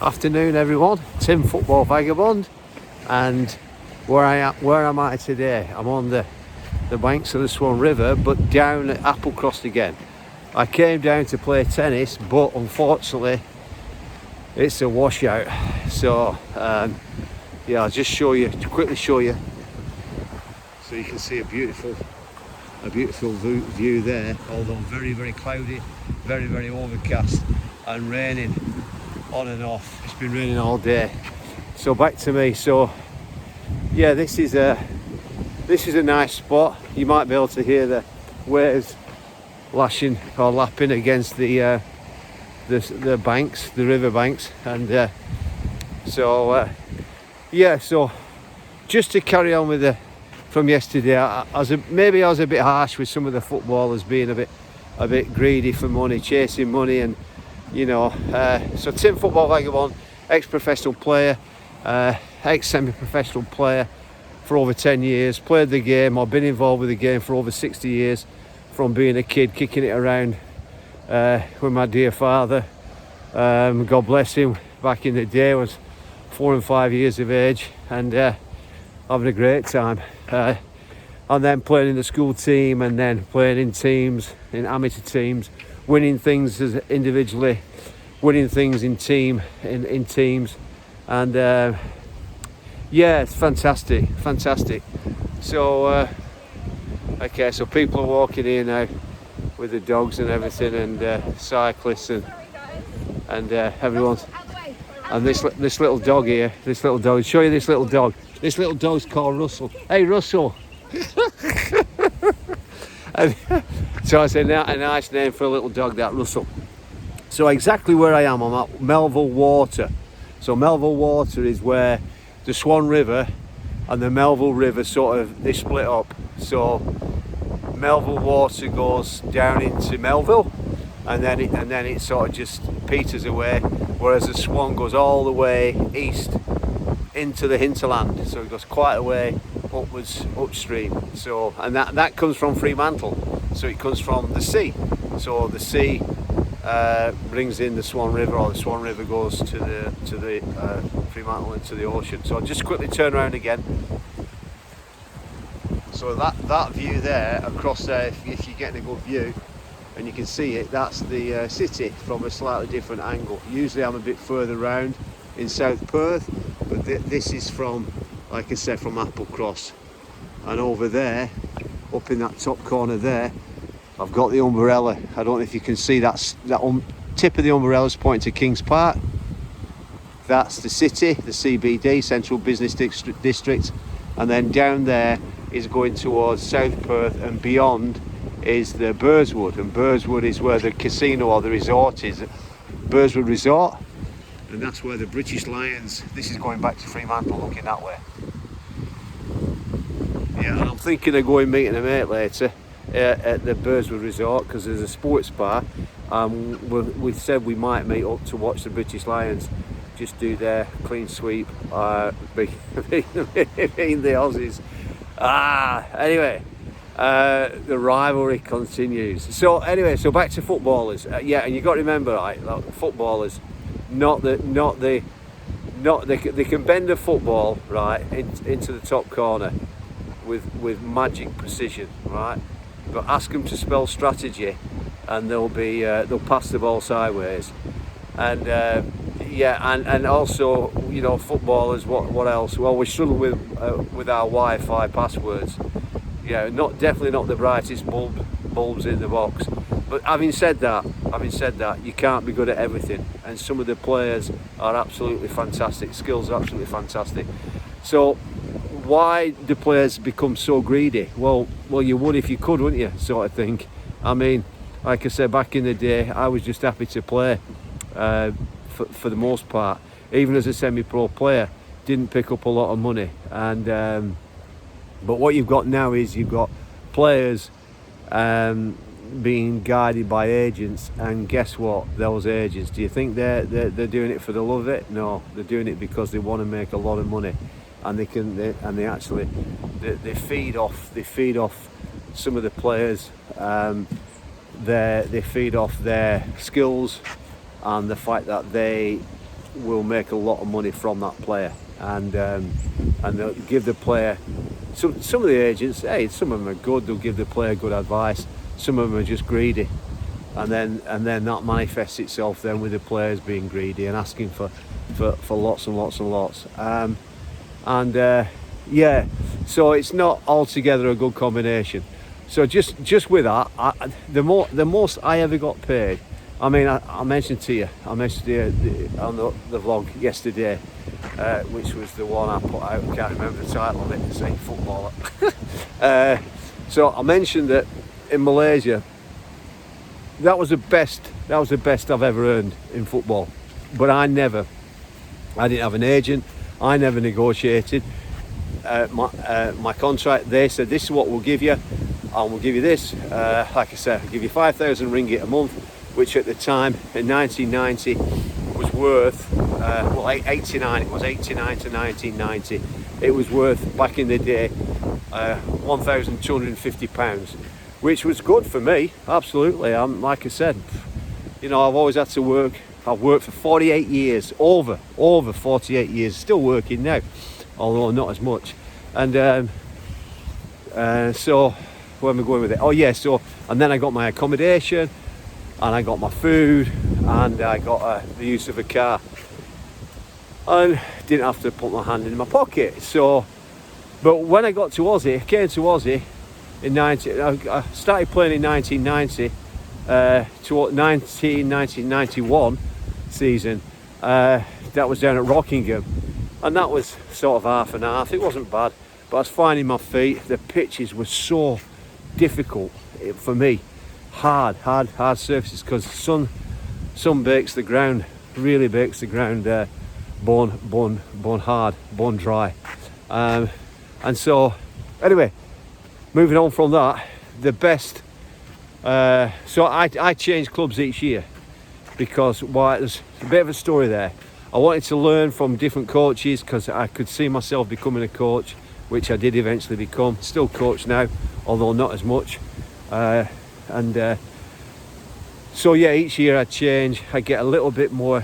Afternoon everyone, Tim Football Vagabond, and where am I today? I'm on the banks of the Swan River, but down at Applecross again. I came down to play tennis, but unfortunately it's a washout. So yeah, I'll just quickly show you so you can see a beautiful view there, although very, very cloudy, very, very overcast and raining on and off. It's been raining all day. So back to me. So yeah, this is a nice spot. You might be able to hear the waves lashing or lapping against the banks, the river banks, and yeah. So just to carry on with from yesterday, maybe I was a bit harsh with some of the footballers being a bit greedy for money, chasing money, and you know. So Tim Football Vagabond, ex-professional player, ex-semi-professional player for over 10 years, played the game. I've been involved with the game for over 60 years, from being a kid kicking it around with my dear father. God bless him. Back in the day, I was 4 and 5 years of age, and having a great time. And then playing in the school team, and then playing in teams, in amateur teams, winning things as individually, winning things in teams, and yeah, it's fantastic. So okay, so people are walking here now with the dogs and everything, and cyclists and everyone's. And this little dog here, show you this little dog. This little dog's called Russell. Hey, Russell. And so I said, a nice name for a little dog, that, Russell. So exactly where I am, I'm at Melville Water. So Melville Water is where the Swan River and the Melville River they split up. So Melville Water goes down into Melville, and then it sort of just peters away, whereas the Swan goes all the way east into the hinterland. So it goes quite a way upwards, upstream. So, and that comes from Fremantle. So it comes from the sea. So the sea brings in the Swan River, or the Swan River goes to the Fremantle into the ocean. So I'll just quickly turn around again. So that view there across there, if you're getting a good view and you can see it, that's the city from a slightly different angle. Usually I'm a bit further round in South Perth, but this is from, like I said, from Applecross. And over there, up in that top corner there, I've got the umbrella. I don't know if you can see that tip of the umbrella's pointing to Kings Park. That's the city, the CBD, Central Business District. And then down there is going towards South Perth, and beyond is the Burswood. And Burswood is where the casino or the resort is, Burswood Resort. And that's where the British Lions, this is going back to Fremantle, looking that way. Yeah, and I'm thinking of going meeting a mate later at the Burswood Resort, because there's a sports bar. We said we might meet up to watch the British Lions just do their clean sweep, being the Aussies. Anyway, the rivalry continues. So anyway, so back to footballers. Yeah, and you got to remember, right, footballers, they can bend a football right into the top corner with magic precision, right? But ask them to spell strategy, and they'll pass the ball sideways. And yeah, and also, you know, footballers. What else? Well, we struggle with our Wi-Fi passwords. Yeah, definitely not the brightest bulbs in the box. But having said that, you can't be good at everything, and some of the players are absolutely fantastic. Skills are absolutely fantastic. So why do players become so greedy? Well, you would if you could, wouldn't you? Sort of thing. I mean, like I said, back in the day, I was just happy to play. For the most part, even as a semi-pro player, didn't pick up a lot of money. And but what you've got now is you've got players being guided by agents, and guess what? Those agents, do you think they're doing it for the love of it? No, they're doing it because they want to make a lot of money, and they feed off some of the players. They feed off their skills and the fact that they will make a lot of money from that player, and they'll give the player some of the agents. Hey, some of them are good. They'll give the player good advice. Some of them are just greedy, and then that manifests itself then with the players being greedy and asking for lots and lots and lots. Yeah, so it's not altogether a good combination. So just with that, the most I ever got paid. I mean, I mentioned to you on the vlog yesterday, which was the one I put out. I can't remember the title of it. It's saying footballer. So I mentioned that in Malaysia, that was the best I've ever earned in football. But I didn't have an agent. I never negotiated my contract. They said, this is what we'll give you, and we'll give you this. Like I said, I'll give you 5,000 ringgit a month, which at the time in 1990 was worth 89. It was 89 to 1990. It was worth, back in the day, £1,250, which was good for me. Absolutely. Like I said, you know, I've always had to work. I've worked for 48 years, over 48 years, still working now, although not as much. And so where am I going with it? Oh yeah, so, and then I got my accommodation, and I got my food, and I got the use of a car, and didn't have to put my hand in my pocket. So, but when I got to Aussie, I came to Aussie in I started playing in 1990 to 1991 season. That was down at Rockingham, and that was sort of half and half. It wasn't bad, but I was finding my feet. The pitches were so difficult for me, hard surfaces, because sun bakes the ground, really bakes the ground, bone hard, bone dry. And so anyway, moving on from that, the best, so I changed clubs each year, because there's a bit of a story there. I wanted to learn from different coaches, because I could see myself becoming a coach, which I did eventually become. Still coach now, although not as much. So yeah, each year I change. I get a little bit more.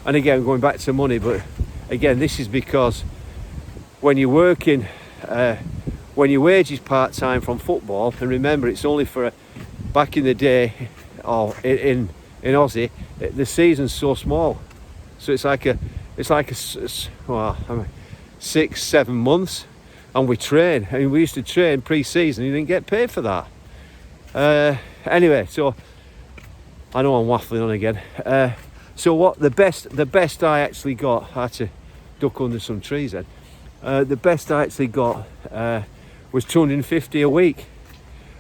And again, going back to money, but again, this is because when you're working, when your wage is part-time from football, and remember, it's only for back in the day, or in Aussie, the season's so small, so it's like 6-7 months, and we train. I mean, we used to train pre-season. You didn't get paid for that. Anyway, so I know I'm waffling on again. So what the best I actually got, I had to duck under some trees then. The best I actually got was 250 a week.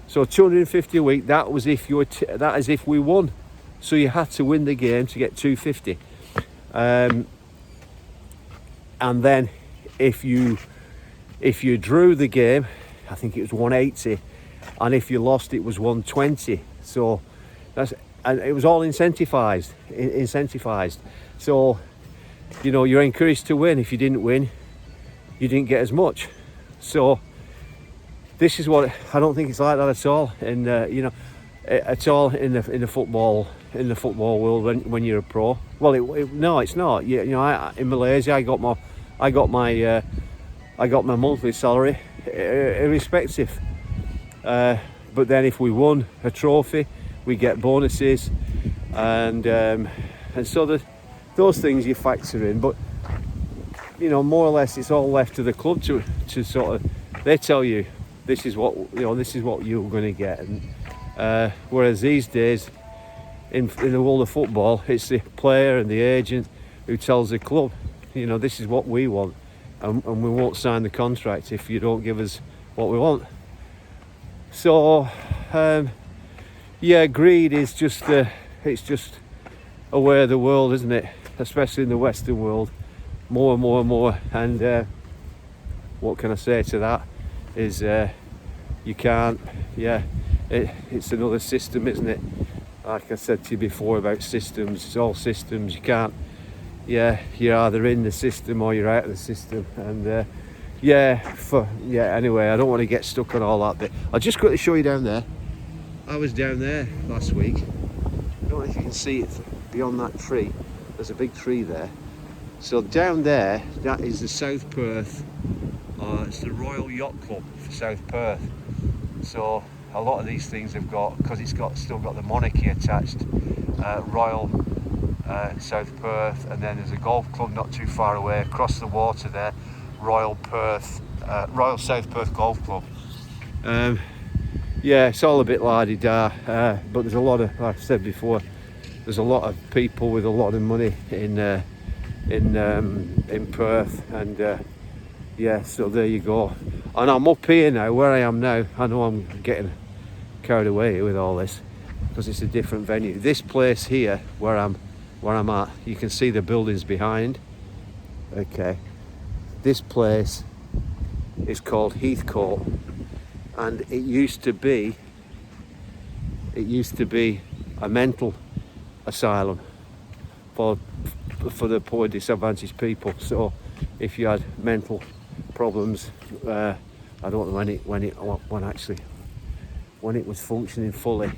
So 250 a week. That was if that is if we won. So you had to win the game to get 250. And then if you drew the game, I think it was 180, and if you lost, it was 120. So and it was all incentivized. So, you know, you're encouraged to win. If you didn't win, you didn't get as much. So this is what I don't think it's like that at all. And you know, at all in the football world when you're a pro. Well, no, it's not. You know, in Malaysia, I got my monthly salary, irrespective. But then if we won a trophy, we get bonuses, and so those things you factor in. But you know, more or less, it's all left to the club to sort of. They tell you this is what you're going to get, and whereas these days in the world of football, it's the player and the agent who tells the club, you know, this is what we want, and we won't sign the contract if you don't give us what we want. So yeah, greed is just it's just a way of the world, isn't it? Especially in the Western world, more and more. And what can I say to that is you can't. Yeah, it's another system, isn't it? Like I said to you before about systems, it's all systems. You can't. Yeah, you're either in the system or you're out of the system. And anyway, I don't want to get stuck on all that bit. I'll just quickly show you down there. I was down there last week. I don't know if you can see it beyond that tree. there's a big tree there. So down there, that is the South Perth, it's the Royal Yacht Club for South Perth. So a lot of these things have got, because it's still got the monarchy attached, Royal South Perth, and then there's a golf club not too far away across the water there, Royal South Perth Golf Club. Yeah, it's all a bit la-di-da, but there's a lot of, like I said before, there's a lot of people with a lot of money in Perth, and yeah, so there you go. And I'm up here now, where I am now. I know I'm getting carried away with all this because it's a different venue. This place here, where I'm at, you can see the buildings behind. Okay, this place is called Heathcote, and it used to be a mental asylum for the poor disadvantaged people. So if you had mental problems, I don't know when it was functioning fully.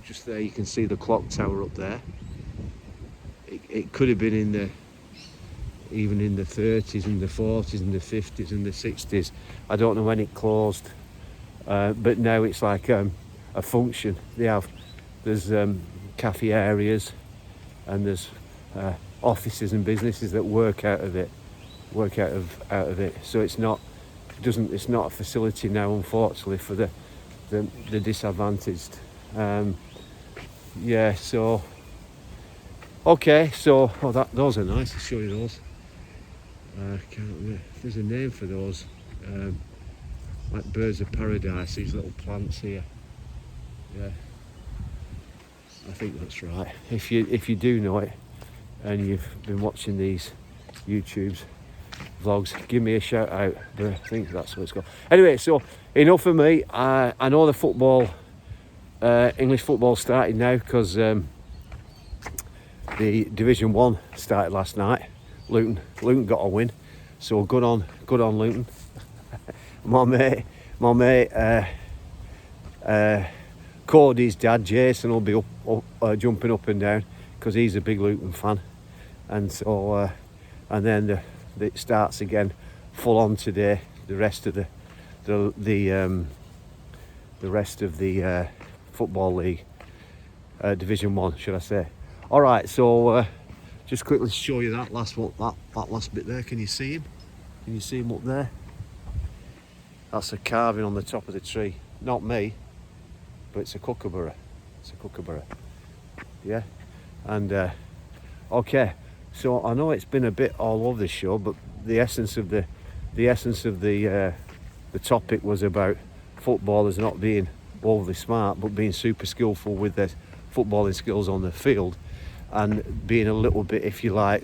Just there you can see the clock tower up there. It could have been even in the 30s and the 40s and the 50s and the 60s. I don't know when it closed, but now it's like a function. There's cafe areas, and there's offices and businesses that work out of it. So it's not a facility now, unfortunately, for the disadvantaged. Yeah, so okay, so those are nice. I'll show you those. Can't remember if there's a name for those, like birds of paradise, these little plants here. Yeah, I think that's right. If you do know it and you've been watching these YouTube's vlogs, give me a shout out, but I think that's what it's called. Anyway, so enough of me. I know the football, English football started now, because the Division 1 started last night. Luton got a win, so good on Luton. my mate Cody's dad Jason will be up jumping up and down because he's a big Luton fan, and so and then it starts again full on today. The rest of the rest of the football league, Division 1, should I say. All right, so just quickly show you that last bit there. Can you see him? Can you see him up there? That's a carving on the top of the tree. Not me, but it's a kookaburra. It's a kookaburra. Yeah, and okay. So I know it's been a bit all over the show, but the essence of the topic was about footballers not being overly smart, but being super skillful with their footballing skills on the field, and being a little bit, if you like,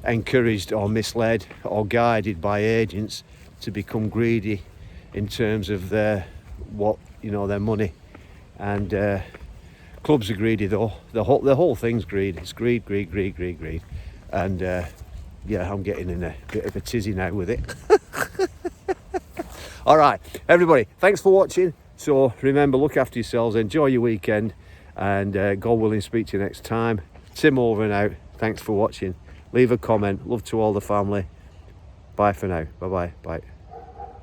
encouraged or misled or guided by agents to become greedy in terms of their money. And clubs are greedy though. The whole thing's greed. It's greed. And yeah, I'm getting in a bit of a tizzy now with it. All right, everybody, thanks for watching. So remember, look after yourselves, enjoy your weekend, and God willing, speak to you next time. Tim over and out. Thanks for watching. Leave a comment. Love to all the family. Bye for now. Bye.